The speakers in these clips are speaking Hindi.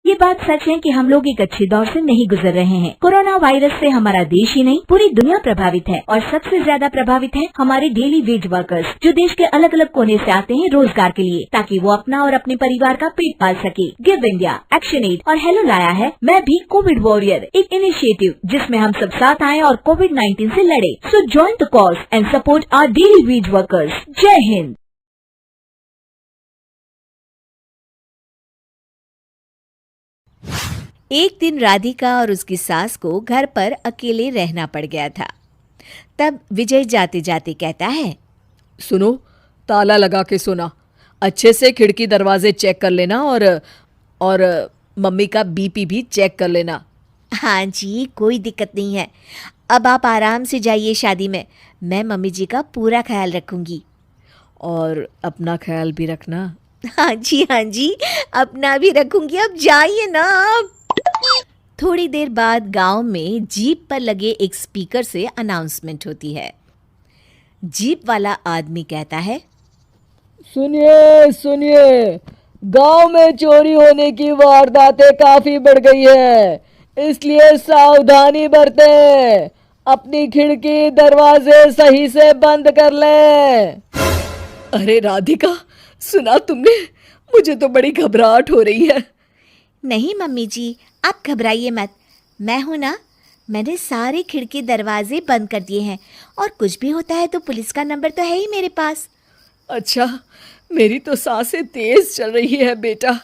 ये बात सच है कि हम लोग एक अच्छे दौर से नहीं गुजर रहे हैं। कोरोना वायरस से हमारा देश ही नहीं पूरी दुनिया प्रभावित है और सबसे ज्यादा प्रभावित है हमारे डेली वेज वर्कर्स, जो देश के अलग अलग कोने से आते हैं रोजगार के लिए, ताकि वो अपना और अपने परिवार का पेट पाल सके। गिव इंडिया, एक्शन एड और हेलो लाया है मैं भी कोविड वॉरियर, एक इनिशिएटिव जिसमें हम सब साथ आए और कोविड-19 से लड़े। So join the cause and support our daily wage workers. Jai Hind. एक दिन राधिका और उसकी सास को घर पर अकेले रहना पड़ गया था। तब विजय जाते जाते कहता है, सुनो, ताला लगा के सोना, अच्छे से खिड़की दरवाजे चेक कर लेना और मम्मी का बीपी भी चेक कर लेना। हाँ जी, कोई दिक्कत नहीं है। अब आप आराम से जाइए शादी में, मैं मम्मी जी का पूरा ख्याल रखूंगी। और अपना ख्याल भी रखना। हाँ जी, अपना भी रखूंगी। अब जाइए ना आप। थोड़ी देर बाद गांव में जीप पर लगे एक स्पीकर से अनाउंसमेंट होती है। जीप वाला आदमी कहता है, सुनिए सुनिए, गांव में चोरी होने की वारदातें काफी बढ़ गई है, इसलिए सावधानी बरतें। अपनी खिड़की दरवाजे सही से बंद कर लें। अरे राधिका, सुना तुमने? मुझे तो बड़ी घबराहट हो रही है। नहीं मम्मी जी, आप घबराइए मत, मैं हूं ना। मैंने सारे खिड़की दरवाजे बंद कर दिए हैं और कुछ भी होता है तो पुलिस का नंबर तो है ही मेरे पास। अच्छा, मेरी तो सांसें तेज चल रही है बेटा।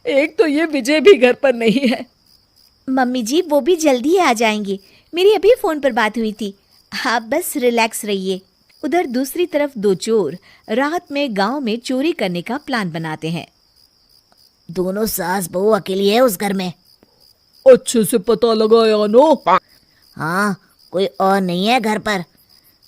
एक तो ये विजय भी घर पर नहीं है। मम्मी जी, वो भी जल्दी आ जाएंगे, मेरी अभी फ़ोन पर बात हुई थी। आप बस रिलैक्स रहिए। उधर दूसरी तरफ दो चोर रात में गांव में चोरी करने का प्लान बनाते हैं। दोनों सास बहू अकेली है उस घर में। अच्छे से पता लगाया नो? हाँ, कोई और नहीं है घर पर।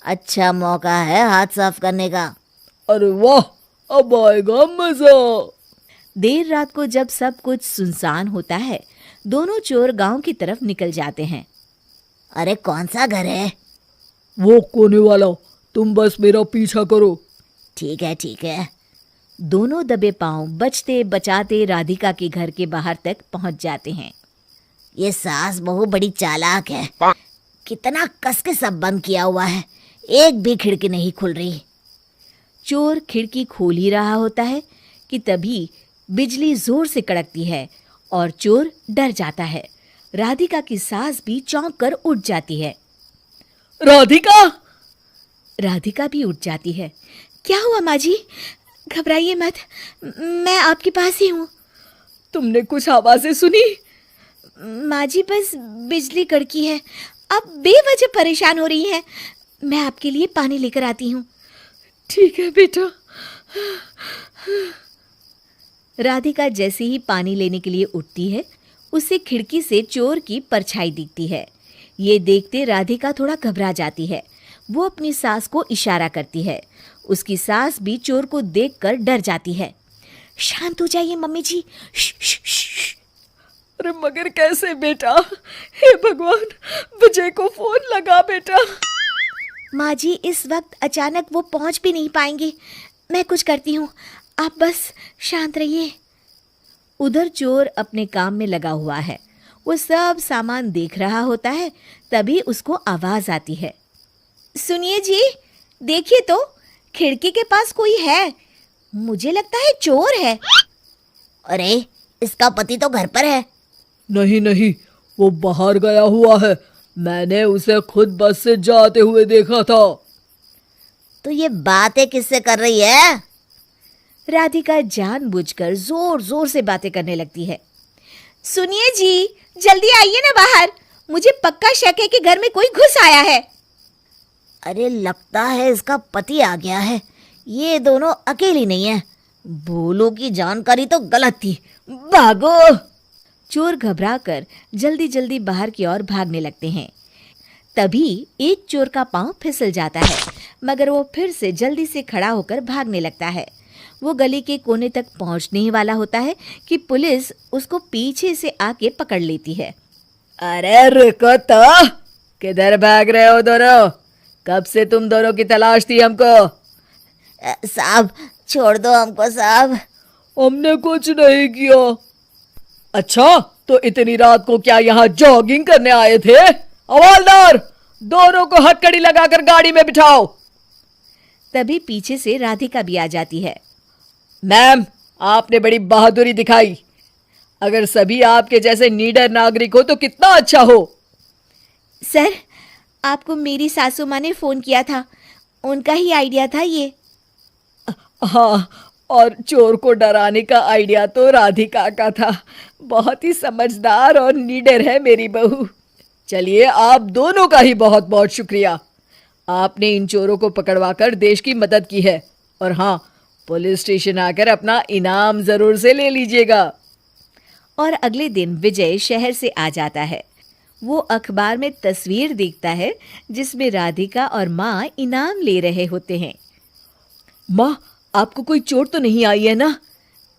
अच्छा मौका है हाथ साफ करने का। अरे वाह, अब आएगा मजा। देर रात को जब सब कुछ सुनसान होता है, दोनों चोर गांव की तरफ निकल जाते हैं। अरे कौन सा घर है? वो कोने वाला, तुम बस मेरा पीछा करो। ठीक है। दोनों दबे पांव बचते बचाते राधिका के घर के बाहर तक पहुंच जाते हैं। ये सास बहू बड़ी चालाक है। कितना कस के सब बंद किया हुआ है, एक भी खिड़की नहीं खुल रही। चोर खिड़की खोल ही रहा होता है कि तभी बिजली जोर से कड़कती है और चोर डर जाता है। राधिका की सास भी चौंक कर उठ जाती है। राधिका! राधिका भी उठ जाती है। क्या हुआ माँ जी? घबराइए मत, मैं आपके पास ही हूँ। तुमने कुछ आवाजें सुनी? माँ जी, बस बिजली कड़की है, आप बेवजह परेशान हो रही हैं। मैं आपके लिए पानी लेकर आती हूँ। ठीक है बेटा। राधिका जैसे ही पानी लेने के लिए उठती है, उसे खिड़की से चोर की परछाई दिखती है। ये देखते राधिका थोड़ा घबरा जाती है। वो अपनी सास को इशारा करती है। उसकी सास भी चोर को देखकर डर जाती है। शांत हो जाइए मम्मी जी। अरे मगर कैसे बेटा? हे भगवान, विजय को फोन लगा बेटा। माँ जी, इस वक्त अचानक वो पहुंच भी नहीं पाएंगे। मैं कुछ करती हूँ, आप बस शांत रहिए। उधर चोर अपने काम में लगा हुआ है। वो सब सामान देख रहा होता है। तभी उसको आवाज आती है। सुनिए जी, देखिए तो, खिड़की के पास कोई है। मुझे लगता है चोर है। अरे इसका पति तो घर पर है। नहीं, वो बाहर गया हुआ है। मैंने उसे खुद बस से जाते हुए देखा था। तो ये बातें किससे कर रही है? राधिका जानबूझकर जोर जोर से बातें करने लगती है। सुनिए जी, जल्दी आइए ना बाहर, मुझे पक्का शक है कि घर में कोई घुस आया है। अरे लगता है इसका पति आ गया है। ये दोनों अकेली नहीं है। भोलू की जानकारी तो गलत थी। भागो! चोर घबराकर जल्दी जल्दी बाहर की ओर भागने लगते हैं। तभी एक चोर का पांव फिसल जाता है, मगर वो फिर से जल्दी से खड़ा होकर भागने लगता है। वो गली के कोने तक पहुंचने ही वाला होता है कि पुलिस उसको पीछे से आके पकड़ लेती है। अरे रुको तो, किधर भाग रहे हो दोनों? कब से तुम दोनों की तलाश थी हमको? साहब छोड़ दो हमको साहब। हमने कुछ नहीं किया। अच्छा, तो इतनी रात को क्या यहाँ जॉगिंग करने आए थे? हवलदार, दोनों को हथकड़ी लगाकर गाड़ी में बिठाओ। तभी पीछे से राधिका भी आ जाती है। मैम, आपने बड़ी बहादुरी दिखाई। अगर सभी आपके जैसे नीडर नागरिक हो तो कितना अच्छा हो। सर, आपको मेरी सासू माँ ने फोन किया था, उनका ही आइडिया था ये। हाँ, और चोर को डराने का आइडिया तो राधिका का था। बहुत ही समझदार और नीडर है मेरी बहू। चलिए, आप दोनों का ही बहुत बहुत शुक्रिया। आपने इन चोरों को पकड़वाकर देश की मदद की है। और हाँ, पुलिस स्टेशन आकर अपना इनाम जरूर से ले लीजिएगा। और अगले दिन विजय शहर से आ जाता है। वो अखबार में तस्वीर देखता है जिसमें राधिका और माँ इनाम ले रहे होते हैं। माँ, आपको कोई चोट तो नहीं आई है ना?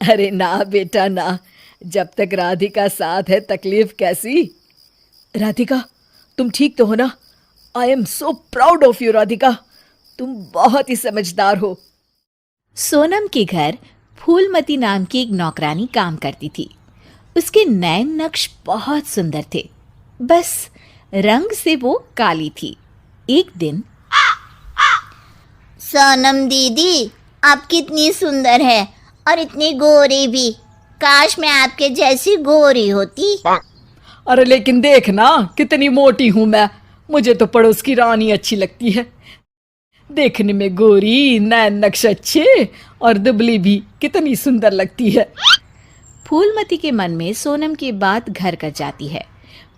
अरे ना बेटा ना, जब तक राधिका साथ है तकलीफ कैसी। राधिका, तुम ठीक तो हो ना? I am so proud of you Radhika, तुम बहुत ही समझदार हो। सोनम के घर फूलमती नाम की एक नौकरानी काम करती थी। उसके नैन नक्श बहुत सुंदर थे, बस रंग से वो काली थी। एक दिन, सोनम दीदी, आप कितनी सुंदर है और इतनी गोरी भी। काश मैं आपके जैसी गोरी होती। अरे लेकिन देख ना, कितनी मोटी हूं मैं। मुझे तो पड़ोस की रानी अच्छी लगती है। देखने में गोरी, नैन नक्श अच्छे और दुबली भी कितनी सुंदर लगती है। फूलमती के मन में सोनम की बात घर कर जाती है।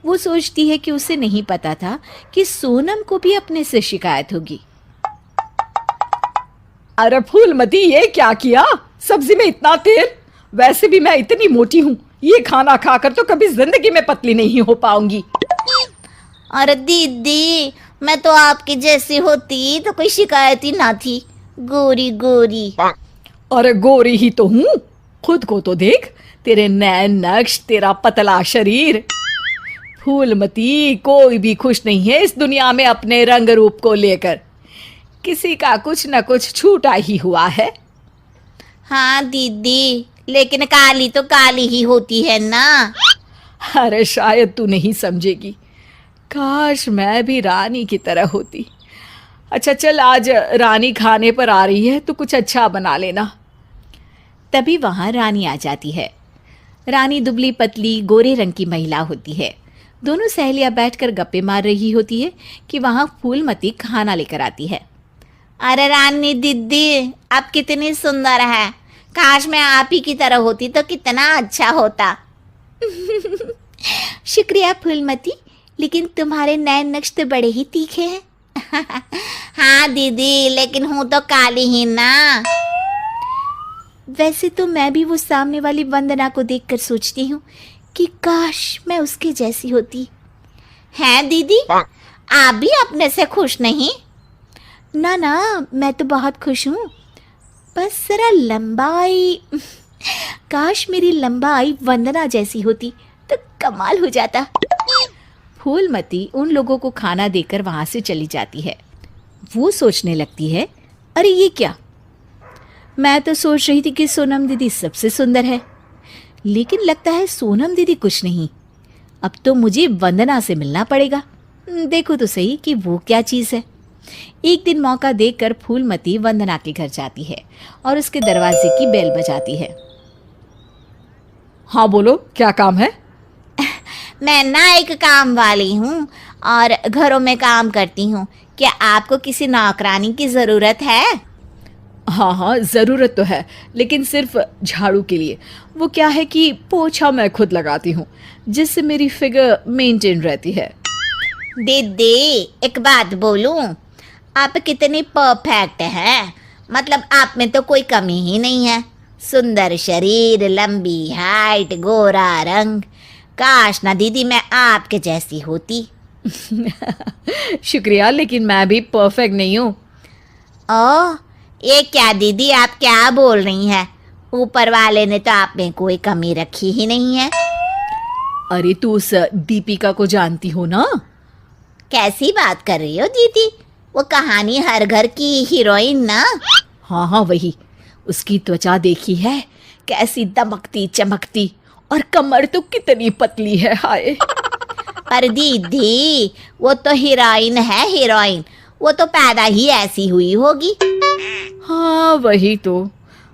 वो सोचती है कि उसे नहीं पता था कि सोनम को भी अपने से शिकायत होगी। अरे फूलमती, ये क्या किया? सब्जी में इतना तेल? वैसे भी मैं इतनी मोटी हूँ, ये खाना खाकर तो कभी जिंदगी में पतली नहीं हो पाऊंगी। अरे दीदी, मैं तो आपकी जैसी होती तो कोई शिकायत ही ना थी। गोरी गोरी। अरे गोरी ही तो हूँ, खुद को तो देख। तेरे नैन नक्श, तेरा पतला शरीर। फूलमती, कोई भी खुश नहीं है इस दुनिया में अपने रंग रूप को लेकर। किसी का कुछ न कुछ छूटा ही हुआ है। हाँ दीदी, लेकिन काली तो काली ही होती है ना। अरे शायद तू नहीं समझेगी। काश मैं भी रानी की तरह होती। अच्छा चल, आज रानी खाने पर आ रही है तो कुछ अच्छा बना लेना। तभी वहां रानी आ जाती है। रानी दुबली पतली गोरे रंग की महिला होती है। दोनों सहेलियां बैठकर गप्पे मार रही होती है कि वहां फूलमती खाना लेकर आती है। अरे रानी दीदी, आप कितनी सुंदर है। काश मैं आप ही की तरह होती तो कितना अच्छा होता। शुक्रिया फूलमती, लेकिन तुम्हारे नैन नक्श तो बड़े ही तीखे हैं। हाँ दीदी, लेकिन हूँ तो काली ही ना। वैसे तो मैं भी वो सामने वाली वंदना को देखकर सोचती हूँ कि काश मैं उसके जैसी होती। हैं दीदी, आप भी अपने से खुश नहीं? ना ना, मैं तो बहुत खुश हूँ, बस जरा लंबाई। काश मेरी लंबाई वंदना जैसी होती तो कमाल हो जाता। फूलमती उन लोगों को खाना देकर वहां से चली जाती है। वो सोचने लगती है, अरे ये क्या, मैं तो सोच रही थी कि सोनम दीदी सबसे सुंदर है, लेकिन लगता है सोनम दीदी कुछ नहीं। अब तो मुझे वंदना से मिलना पड़ेगा, देखो तो सही कि वो क्या चीज़ है। एक दिन मौका देखकर फूलमती वंदना के घर जाती है और उसके दरवाजे की बेल बजाती है। हाँ बोलो, क्या काम है? मैं ना एक काम वाली हूँ और घरों में काम करती हूँ। क्या आपको किसी नौकरानी की ज़रूरत है? हाँ हाँ, ज़रूरत तो है, लेकिन सिर्फ झाड़ू के लिए। वो क्या है कि पोछा मैं खुद लगाती हूँ, जिससे मेरी फिगर मेंटेन रहती है। दीदी, एक बात बोलूं, आप कितनी परफेक्ट हैं। मतलब आप में तो कोई कमी ही नहीं है। सुंदर शरीर, लंबी हाइट, गोरा रंग। काश ना दीदी मैं आपके जैसी होती। शुक्रिया, लेकिन मैं भी परफेक्ट नहीं हूँ। ओह, ये क्या दीदी, आप क्या बोल रही हैं? ऊपर वाले ने तो आप में कोई कमी रखी ही नहीं है। अरे तू उस दीपिका को जानती हो ना? कैसी बात कर रही हो दीदी? वो कहानी हर घर की हीरोइन ना? हाँ हाँ वही। उसकी त्वचा देखी है, कैसी दमकती चमकती, और कमर तो कितनी पतली है, हाय। पर दीदी वो तो हीरोइन है, हीरोइन। वो तो पैदा ही ऐसी हुई होगी। हाँ वही तो,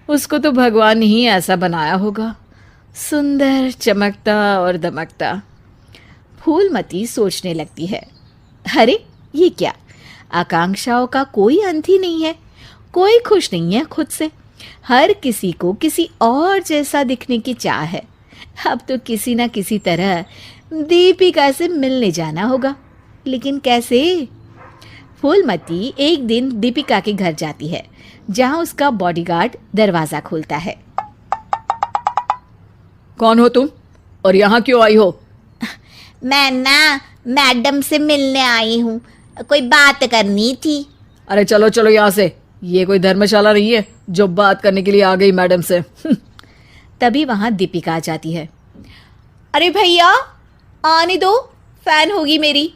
उसको तो भगवान ही ऐसा बनाया होगा, सुंदर, चमकता और दमकता। फूलमती सोचने लगती है, अरे ये क्या, आकांक्षाओं का कोई अंत ही नहीं है। कोई खुश नहीं है खुद से, हर किसी को किसी और जैसा दिखने की चाह है। अब तो किसी ना किसी तरह दीपिका से मिलने जाना होगा, लेकिन कैसे? फूलमती एक दिन दीपिका के घर जाती है, जहां उसका बॉडीगार्ड दरवाजा खोलता है। कौन हो तुम और यहाँ क्यों आई हो? मैं ना मैडम से मिलने आई हूँ, कोई बात करनी थी। अरे चलो चलो यहाँ से, ये कोई धर्मशाला नहीं है जो बात करने के लिए आ गई मैडम से। तभी वहां दीपिका आ जाती है। अरे भैया आने दो, फैन होगी मेरी।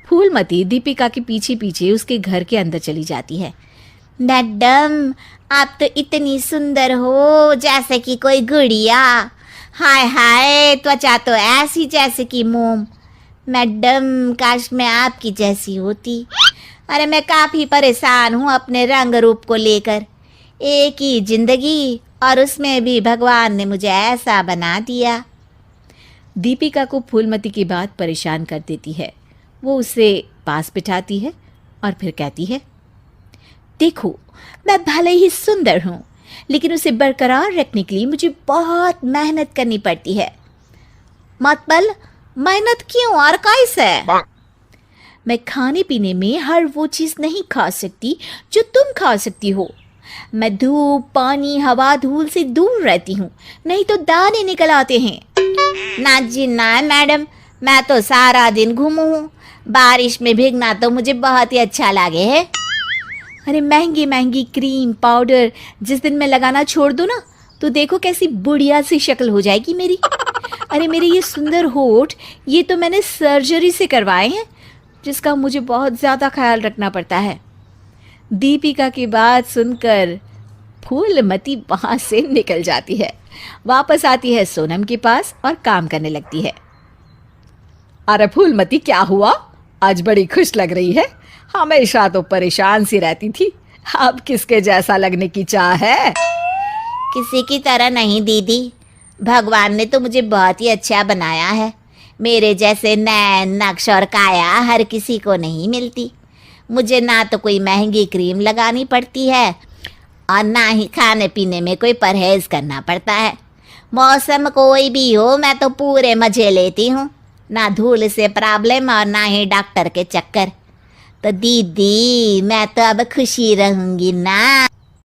फूलमती दीपिका के पीछे पीछे उसके घर के अंदर चली जाती है। मैडम आप तो इतनी सुंदर हो जैसे कि कोई गुड़िया। हाय हाय, त्वचा तो ऐसी जैसे कि मोम। मैडम काश मैं आपकी जैसी होती। अरे मैं काफ़ी परेशान हूँ अपने रंग रूप को लेकर। एक ही जिंदगी और उसमें भी भगवान ने मुझे ऐसा बना दिया। दीपिका को फूलमती की बात परेशान कर देती है। वो उसे पास बिठाती है और फिर कहती है, देखो मैं भले ही सुंदर हूँ, लेकिन उसे बरकरार रखने के लिए मुझे बहुत मेहनत करनी पड़ती है। मतलब मेहनत क्यों और कैसे? मैं खाने पीने में हर वो चीज़ नहीं खा सकती जो तुम खा सकती हो। मैं धूप, पानी, हवा, धूल से दूर रहती हूँ, नहीं तो दाने निकल आते हैं। ना जी ना मैडम, मैं तो सारा दिन घूमू हूँ। बारिश में भीगना तो मुझे बहुत ही अच्छा लगे है। अरे महंगी महंगी क्रीम, पाउडर जिस दिन मैं लगाना छोड़ दूँ ना, तो देखो कैसी बुढ़िया सी शक्ल हो जाएगी मेरी। अरे मेरे ये सुंदर होठ, ये तो मैंने सर्जरी से करवाए हैं, जिसका मुझे बहुत ज़्यादा ख्याल रखना पड़ता है। दीपिका की बात सुनकर फूलमती वहाँ से निकल जाती है, वापस आती है सोनम के पास और काम करने लगती है। अरे फूलमती क्या हुआ, आज बड़ी खुश लग रही है। हमेशा तो परेशान सी रहती थी, अब किसके जैसा लगने की चाह है? किसी की तरह नहीं दीदी, भगवान ने तो मुझे बहुत ही अच्छा बनाया है। मेरे जैसे नैन, नक्श और काया हर किसी को नहीं मिलती। मुझे ना तो कोई महंगी क्रीम लगानी पड़ती है और ना ही खाने पीने में कोई परहेज करना पड़ता है। मौसम कोई भी हो मैं तो पूरे मजे लेती हूँ, ना धूल से प्रॉब्लम और ना ही डॉक्टर के चक्कर। तो दीदी मैं तो अब खुशी रहूँगी ना।